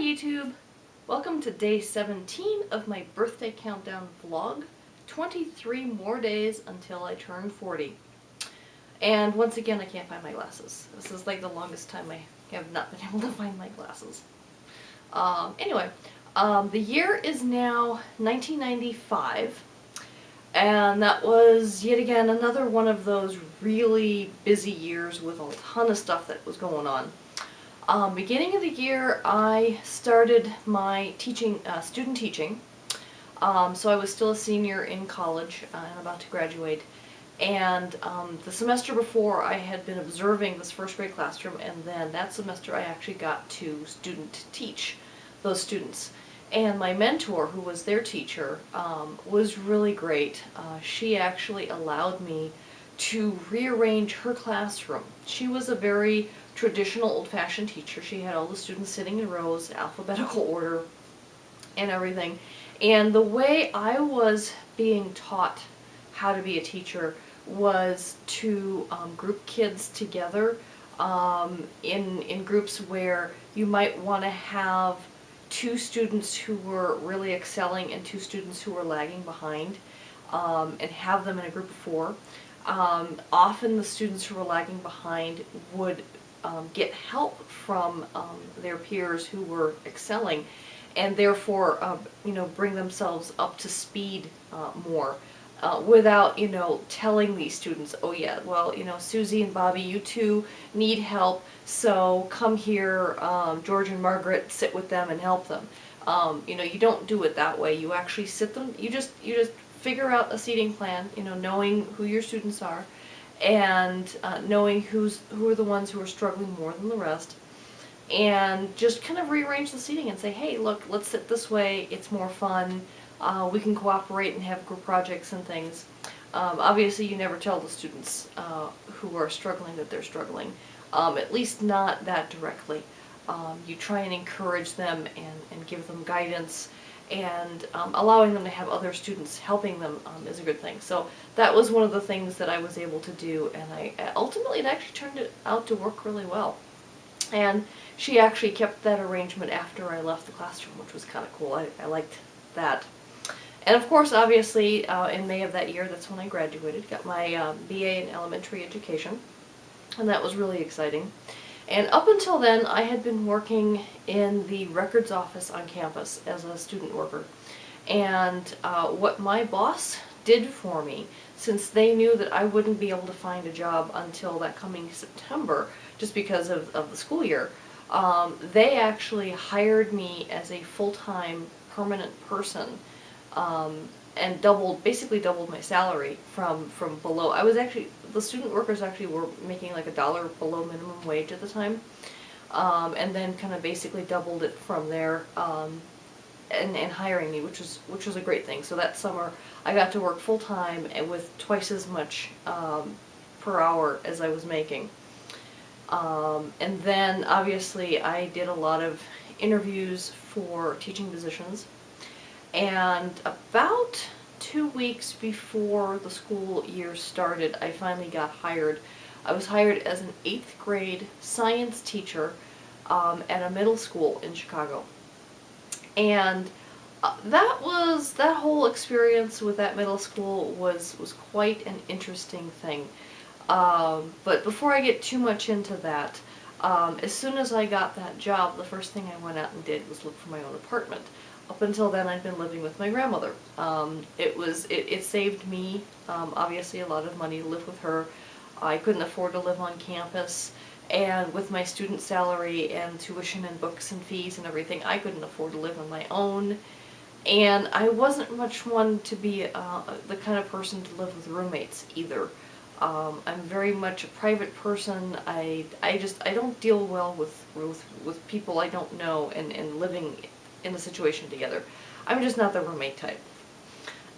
YouTube! Welcome to day 17 of my birthday countdown vlog. 23 more days until I turn 40. And once again, I can't find my glasses. This is like the longest time I have not been able to find my glasses. The year is now 1995, and that was yet again another one of those really busy years with a ton of stuff that was going on. Beginning of the year, I started my student teaching. So I was still a senior in college and about to graduate. And the semester before, I had been observing this first grade classroom, and then that semester I actually got to student teach those students. And my mentor, who was their teacher, was really great. She actually allowed me to rearrange her classroom. She was a very traditional old-fashioned teacher. She had all the students sitting in rows, alphabetical order, and everything. And the way I was being taught how to be a teacher was to group kids together in groups where you might want to have two students who were really excelling and two students who were lagging behind, and have them in a group of four. Often the students who were lagging behind would get help from their peers who were excelling, and therefore bring themselves up to speed more, without telling these students, oh yeah, well, Susie and Bobby, you two need help, so come here, George and Margaret, sit with them and help them. You don't do it that way. You actually sit them, you just figure out a seating plan, knowing who your students are, and knowing who are the ones who are struggling more than the rest, and just kind of rearrange the seating and say, hey, look, let's sit this way, it's more fun, we can cooperate and have group projects and things. Obviously you never tell the students who are struggling that they're struggling, at least not that directly. You try and encourage them and give them guidance, and allowing them to have other students helping them is a good thing. So that was one of the things that I was able to do, and ultimately it actually turned out to work really well. And she actually kept that arrangement after I left the classroom, which was kind of cool. I liked that. And of course, obviously, in May of that year, that's when I graduated, got my BA in elementary education, and that was really exciting. And up until then, I had been working in the records office on campus as a student worker. And what my boss did for me, since they knew that I wouldn't be able to find a job until that coming September, just because of the school year, they actually hired me as a full-time permanent person, and basically doubled my salary from below. I was actually, the student workers actually were making like $1 below minimum wage at the time, and then kind of basically doubled it from there, and hiring me, which was a great thing. So that summer I got to work full-time and with twice as much per hour as I was making. And then obviously I did a lot of interviews for teaching positions. And about 2 weeks before the school year started, I finally got hired. I was hired as an 8th grade science teacher at a middle school in Chicago. And that whole experience with that middle school was quite an interesting thing. But before I get too much into that, as soon as I got that job, the first thing I went out and did was look for my own apartment. Up until then, I'd been living with my grandmother. It saved me, obviously, a lot of money to live with her. I couldn't afford to live on campus, and with my student salary and tuition and books and fees and everything, I couldn't afford to live on my own. And I wasn't much one to be the kind of person to live with roommates either. I'm very much a private person. I don't deal well with people I don't know and living in a situation together. I'm just not the roommate type.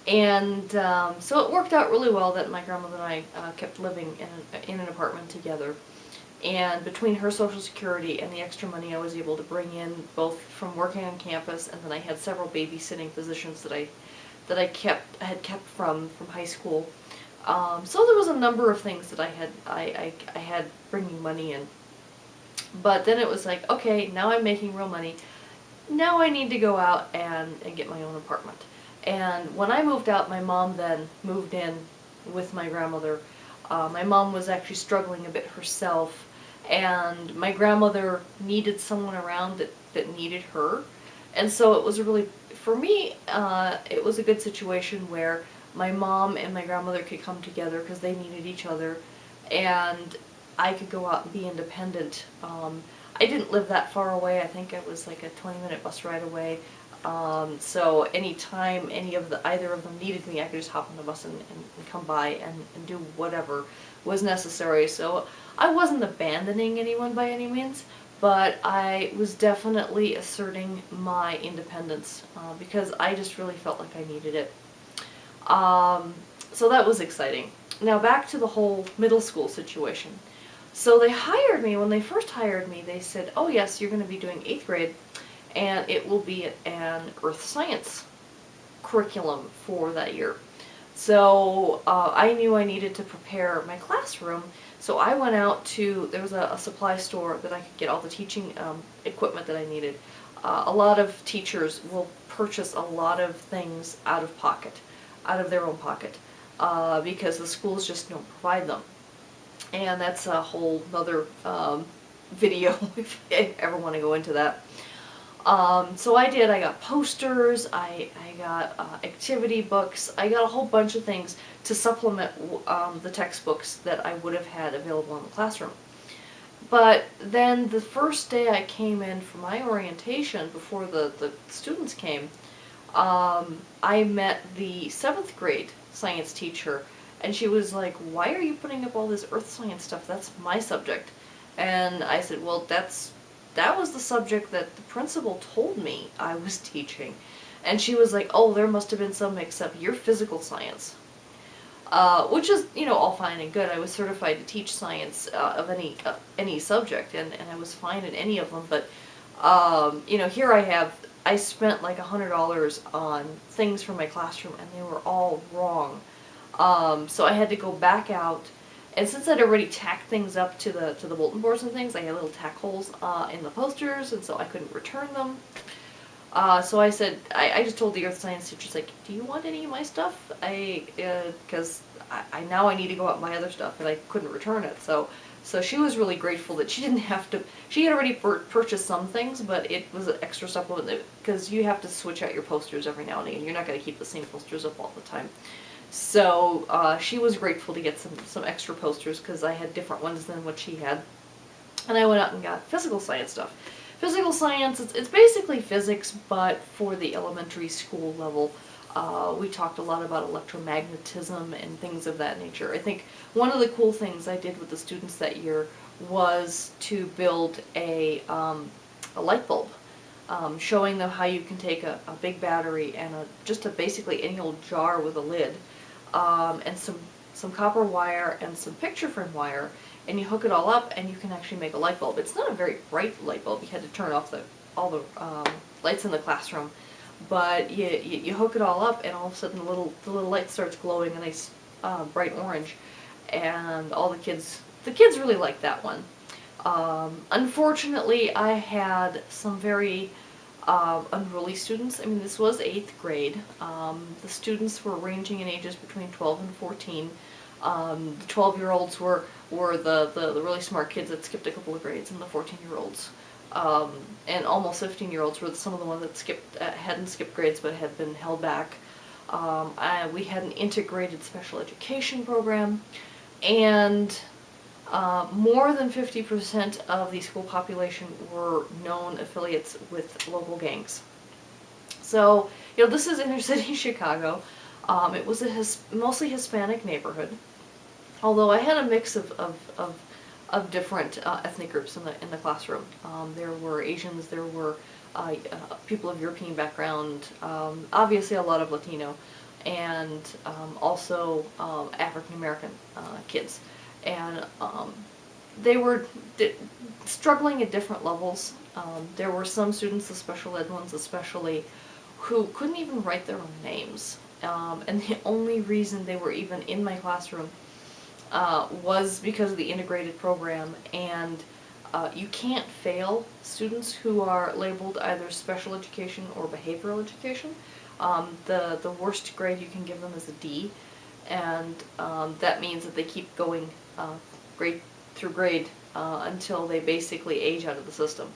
And so it worked out really well that my grandmother and I kept living in an apartment together. And between her Social Security and the extra money I was able to bring in, both from working on campus, and then I had several babysitting positions that I had kept from high school. So there was a number of things that I had bringing money in. But then it was like, okay, now I'm making real money. now I need to go out and get my own apartment. And when I moved out, my mom then moved in with my grandmother. My mom was actually struggling a bit herself, and my grandmother needed someone around that needed her. And so it was a really, for me, it was a good situation where my mom and my grandmother could come together because they needed each other, and I could go out and be independent. I didn't live that far away. I think I was like a 20-minute bus ride away. So anytime either of them needed me, I could just hop on the bus and come by and do whatever was necessary. So I wasn't abandoning anyone by any means, but I was definitely asserting my independence because I just really felt like I needed it. So that was exciting. Now back to the whole middle school situation. So they hired me, when they first hired me, they said, oh yes, you're going to be doing 8th grade, and it will be an earth science curriculum for that year. So I knew I needed to prepare my classroom, so I went out to, there was a supply store that I could get all the teaching equipment that I needed. A lot of teachers will purchase a lot of things out of pocket, out of their own pocket, because the schools just don't provide them. And that's a whole other video if you ever want to go into that. So I did. I got posters, I got activity books, I got a whole bunch of things to supplement the textbooks that I would have had available in the classroom. But then the first day I came in for my orientation, before the students came, I met the 7th grade science teacher, and she was like, why are you putting up all this earth science stuff? That's my subject. And I said, well, that was the subject that the principal told me I was teaching. And she was like, oh, there must have been some mix-up. You're physical science. Which is, you know, all fine and good. I was certified to teach science of any subject, and I was fine in any of them. But, you know, here I spent like $100 on things for my classroom, and they were all wrong. So I had to go back out, and since I'd already tacked things up to the bulletin boards and things, I had little tack holes in the posters, and so I couldn't return them. So I said, I just told the earth science teacher, like, do you want any of my stuff? Because I now I need to go out and buy other stuff, and I couldn't return it. So she was really grateful that she didn't have to, she had already purchased some things, but it was an extra supplement, because you have to switch out your posters every now and again. You're not going to keep the same posters up all the time. So she was grateful to get some extra posters, because I had different ones than what she had. And I went out and got physical science stuff. Physical science, it's basically physics, but for the elementary school level. We talked a lot about electromagnetism and things of that nature. I think one of the cool things I did with the students that year was to build a light bulb, showing them how you can take a big battery and basically any old jar with a lid, and some copper wire and some picture frame wire, and you hook it all up and you can actually make a light bulb. It's not a very bright light bulb. You had to turn off all the lights in the classroom, but you hook it all up, and all of a sudden the little light starts glowing a nice bright orange, and all the kids really liked that one. Unfortunately, I had some very unruly students. I mean, this was 8th grade. The students were ranging in ages between 12 and 14. The 12-year-olds were the really smart kids that skipped a couple of grades, and the 14-year-olds and almost 15-year-olds were some of the ones that hadn't skipped grades but had been held back. We had an integrated special education program, and more than 50% of the school population were known affiliates with local gangs. So, you know, this is inner city Chicago. It was a mostly Hispanic neighborhood, although I had a mix of different ethnic groups in the classroom. There were Asians, there were people of European background, obviously a lot of Latino, and also African American kids. And they were struggling at different levels. There were some students, the special ed ones especially, who couldn't even write their own names. And the only reason they were even in my classroom was because of the integrated program, and you can't fail students who are labeled either special education or behavioral education. The worst grade you can give them is a D, and that means that they keep going grade through grade until they basically age out of the system.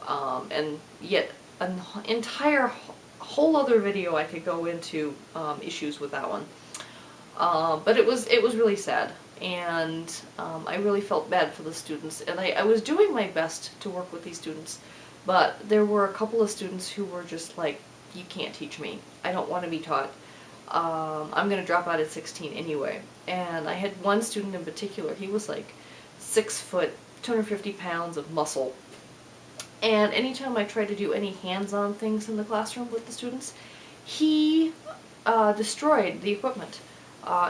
And yet an entire whole other video I could go into issues with that one. But it was really sad, and I really felt bad for the students, and I was doing my best to work with these students, but there were a couple of students who were just like, you can't teach me, I don't want to be taught, I'm going to drop out at 16 anyway. And I had one student in particular, he was like 6 foot, 250 pounds of muscle, and anytime I tried to do any hands-on things in the classroom with the students, he destroyed the equipment.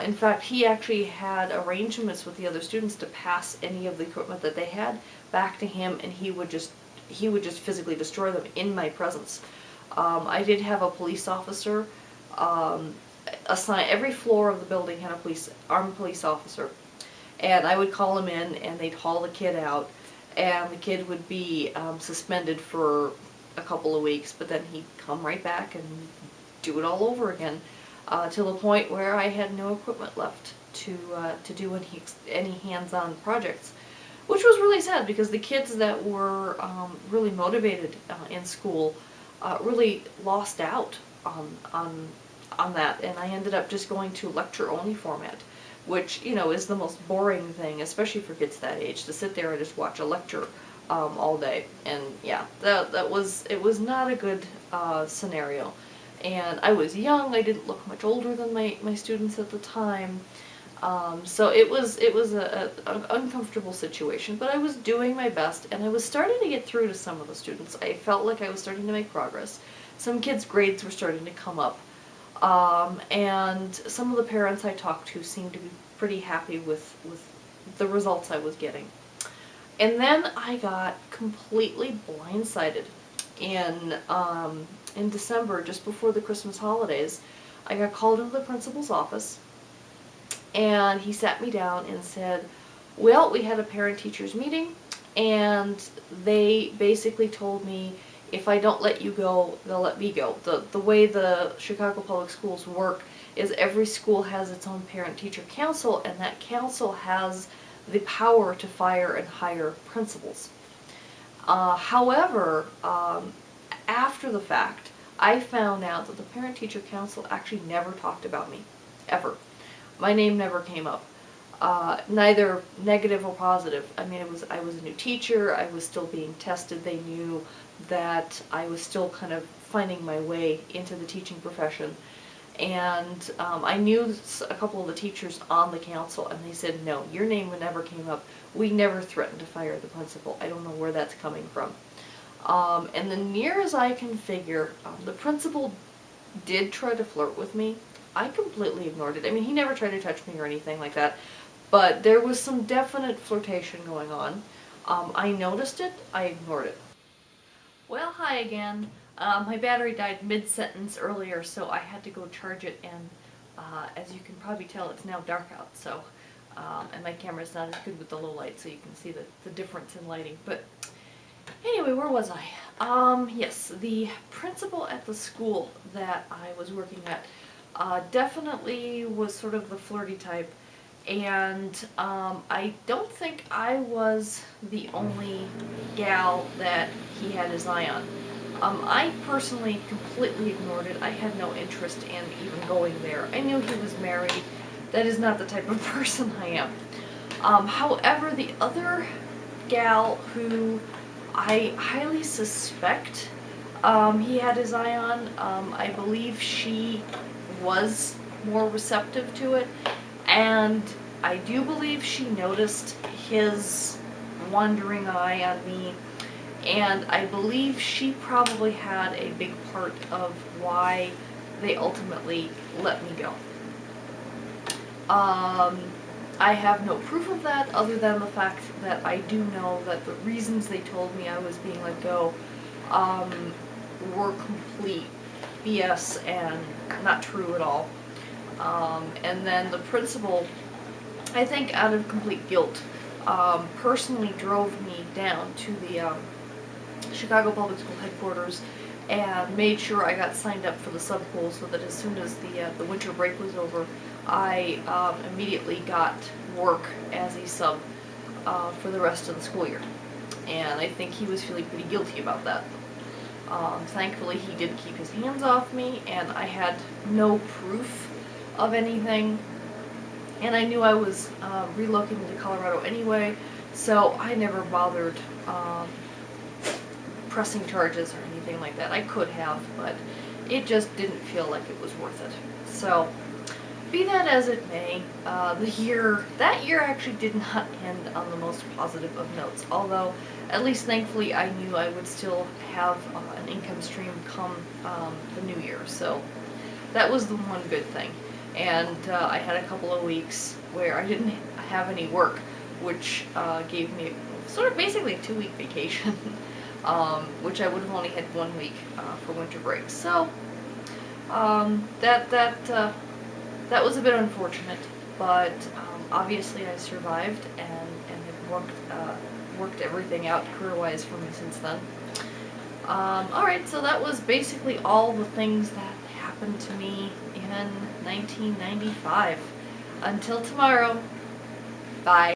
In fact, he actually had arrangements with the other students to pass any of the equipment that they had back to him, and he would just physically destroy them in my presence. I did have a police officer assigned. Every floor of the building had a armed police officer, and I would call him in, and they'd haul the kid out, and the kid would be suspended for a couple of weeks, but then he'd come right back and do it all over again. Till the point where I had no equipment left to do any hands-on projects, which was really sad because the kids that were really motivated in school really lost out on that, and I ended up just going to lecture-only format, which, you know, is the most boring thing, especially for kids that age, to sit there and just watch a lecture all day. And yeah, it was not a good scenario. And I was young, I didn't look much older than my students at the time, so it was an uncomfortable situation, but I was doing my best, and I was starting to get through to some of the students. I felt like I was starting to make progress. Some kids' grades were starting to come up, and some of the parents I talked to seemed to be pretty happy with the results I was getting. And then I got completely blindsided in December, just before the Christmas holidays. I got called into the principal's office, and he sat me down and said, well, we had a parent-teachers meeting, and they basically told me if I don't let you go, they'll let me go. The way the Chicago Public Schools work is every school has its own parent-teacher council, and that council has the power to fire and hire principals. However, after the fact, I found out that the Parent-Teacher Council actually never talked about me, ever. My name never came up, neither negative or positive. I mean, I was a new teacher, I was still being tested, they knew that I was still kind of finding my way into the teaching profession. And I knew a couple of the teachers on the council, and they said, no, your name never came up. We never threatened to fire the principal. I don't know where that's coming from. And the near as I can figure, the principal did try to flirt with me. I completely ignored it. I mean, he never tried to touch me or anything like that, but there was some definite flirtation going on. I noticed it, I ignored it. Well, hi again. My battery died mid-sentence earlier, so I had to go charge it, and as you can probably tell, it's now dark out, so, and my camera's not as good with the low light, so you can see the difference in lighting. But anyway, where was I? Yes, the principal at the school that I was working at definitely was sort of the flirty type, and I don't think I was the only gal that he had his eye on. I personally completely ignored it. I had no interest in even going there. I knew he was married. That is not the type of person I am. However, the other gal who I highly suspect he had his eye on, I believe she was more receptive to it, and I do believe she noticed his wandering eye on me, and I believe she probably had a big part of why they ultimately let me go. I have no proof of that other than the fact that I do know that the reasons they told me I was being let go were complete BS and not true at all. And then the principal, I think out of complete guilt, personally drove me down to the Chicago Public School headquarters and made sure I got signed up for the sub pool so that as soon as the winter break was over, I immediately got work as a sub for the rest of the school year. And I think he was feeling pretty guilty about that. Thankfully, he did keep his hands off me, and I had no proof of anything. And I knew I was relocating to Colorado anyway, so I never bothered pressing charges or anything like that. I could have, but it just didn't feel like it was worth it. So, be that as it may, that year actually did not end on the most positive of notes, although at least thankfully I knew I would still have an income stream come the new year, so that was the one good thing. And I had a couple of weeks where I didn't have any work, which gave me sort of basically a 2-week vacation, which I would have only had 1 week for winter break. So that was a bit unfortunate, but obviously I survived and have worked everything out career-wise for me since then. Alright, so that was basically all the things that happened to me in 1995. Until tomorrow, bye.